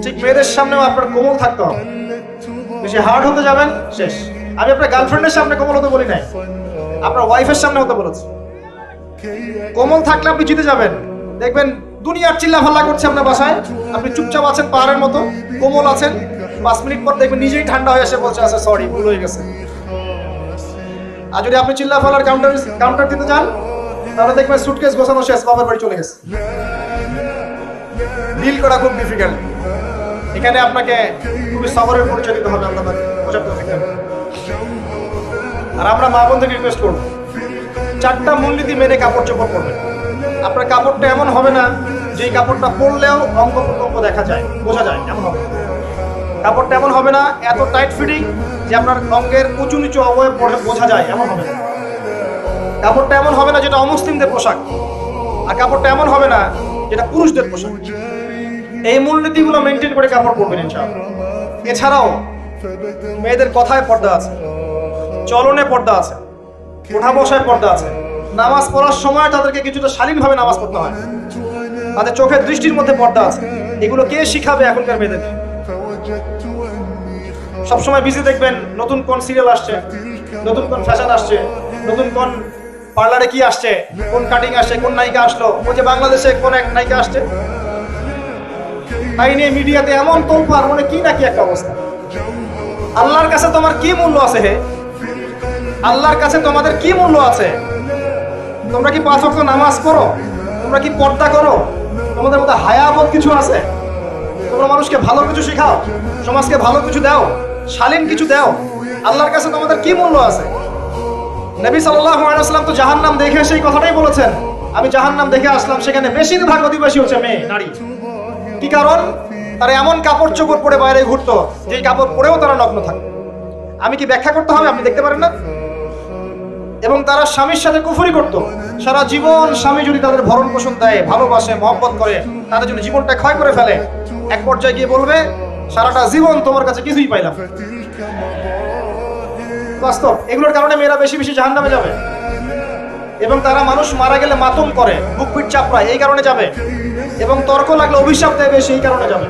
ঠিক মেয়েদের সামনেও আপনার কোমল থাকতে হবে। বেশি হার্ড হতে যাবেন শেষ। আমি আপনার গার্লফ্রেন্ডের সামনে কোমল হতে বলি নাই, আপনার ওয়াইফের সামনে হতে বলেছি। কোমল থাকলে আপনি জিতে যাবেন। দেখবেন দুনিয়ার চিল্লাফাল্লা করছে আপনার বাসায়, আপনি চুপচাপ আছেন পাহাড়ের মতো, কোমল আছেন। 5 মিনিট পর দেখবেন নিজেই ঠান্ডা হয়ে এসে বলছে আচ্ছা সরি, ভুল হয়ে গেছে। আর যদি আপনি চিল্লাফাল্লার কাউন্টার দিতে চান, তাহলে দেখবেন সুটকেস গোছানো শেষ, বাবার বাড়ি চলে গেছে। ডিল করা খুব ডিফিকাল্ট। এখানে আপনাকে খুবই সবরের পরিচয় দিতে হবে, আপনাদের বোঝাতে হবে। আর আমরা মা বোনদের রিকোয়েস্ট করবো, 4টা মূলনীতি মেনে কাপড় চোপড় করবেন। আপনার কাপড়টা এমন হবে না যে কাপড়টা পরলেও অঙ্গ প্রত্যঙ্গ দেখা যায়, বোঝা যায়, এমন হবে। কাপড়টা এমন হবে না এত টাইট ফিটিং যে আপনার অঙ্গের উঁচু নিচু অবয়ব বোঝা যায়, এমন হবে না। কাপড়টা এমন হবে না যেটা অমুসলিমদের পোশাক, আর কাপড়টা এমন হবে না যেটা পুরুষদের পোশাক। এই মূলনীতিগুলো মেনটেন করে কাপড় পরবেন ইনশাআল্লাহ। এছাড়াও মেয়েদের কথায় পর্দা আছে, চলনে পর্দা আছে, ওঠা বসায় পর্দা আছে। নামাজ পড়ার সময় তাদেরকে কিছুটা শালীনভাবে নামাজ পড়তে হয়। তাদের চোখের দৃষ্টির মধ্যে পর্দা আছে। এগুলো কে শিখাবে এখনকার মেয়েদের? সবসময় বিজি দেখবেন, নতুন কোন সিরিয়াল আসছে, নতুন কোন ফ্যাশন আসছে, নতুন কোন পার্লারে কি আসছে, কোন কাটিং আসছে, কোন নায়িকা আসলো, ওই যে বাংলাদেশে কোন এক নায়িকা আসছে, তাই নিয়ে মিডিয়াতে এমন তোলপাড়, মানে কি নাকি একটা অবস্থা। আল্লাহর কাছে তোমার কি মূল্য আছে হে? আল্লাহর কাছে তোমাদের কি মূল্য আছে? তোমরা কি 5 ওয়াক্ত নামাজ পড়ো? তোমরা কি পর্দা করো? তোমাদের মধ্যে হায়াবোধ কিছু আছে? তোমরা মানুষকে ভালো কিছু শেখাও, সমাজকে ভালো কিছু দাও, শালীন কিছু দাও। আল্লাহর কাছে তোমাদের কি মূল্য আছে? নবী সাল্লাল্লাহু আলাইহি ওয়াসাল্লাম তো জাহান্নাম দেখে সেই কথাটাই বলেছেন, আমি জাহান্নাম দেখে আসলাম, সেখানে বেশিরভাগ অধিবাসী হচ্ছে মেয়ে, নারী। কি কারণ? তারা এমন কাপড় চোপড় পরে বাইরে ঘুরতো যে কাপড় পরেও তারা নগ্ন থাকে। আমি কি ব্যাখ্যা করতে হবে? আপনি দেখতে পারেন না? এবং তারা স্বামীর সাথে কুফরি করত। সারা জীবন স্বামী যদি তাদের ভরণ পোষণ দেয়, ভালোবাসে, মহব্বত করে, তাদের জন্য জীবনটা ক্ষয় করে ফেলে, এক পর্যায়ে গিয়ে বলবে সারাটা জীবন তোমার কাছে কিছুই পাইলাম। বাস্তব। এগুলোর কারণে মেয়েরা বেশি বেশি জাহান্নামে যাবে। এবং তারা মানুষ মারা গেলে মাতম করে, বুক পিঠ চাপড়ায়, এই কারণে যাবে। এবং তর্ক লাগলে অভিশাপ দেবে, সেই কারণে যাবে।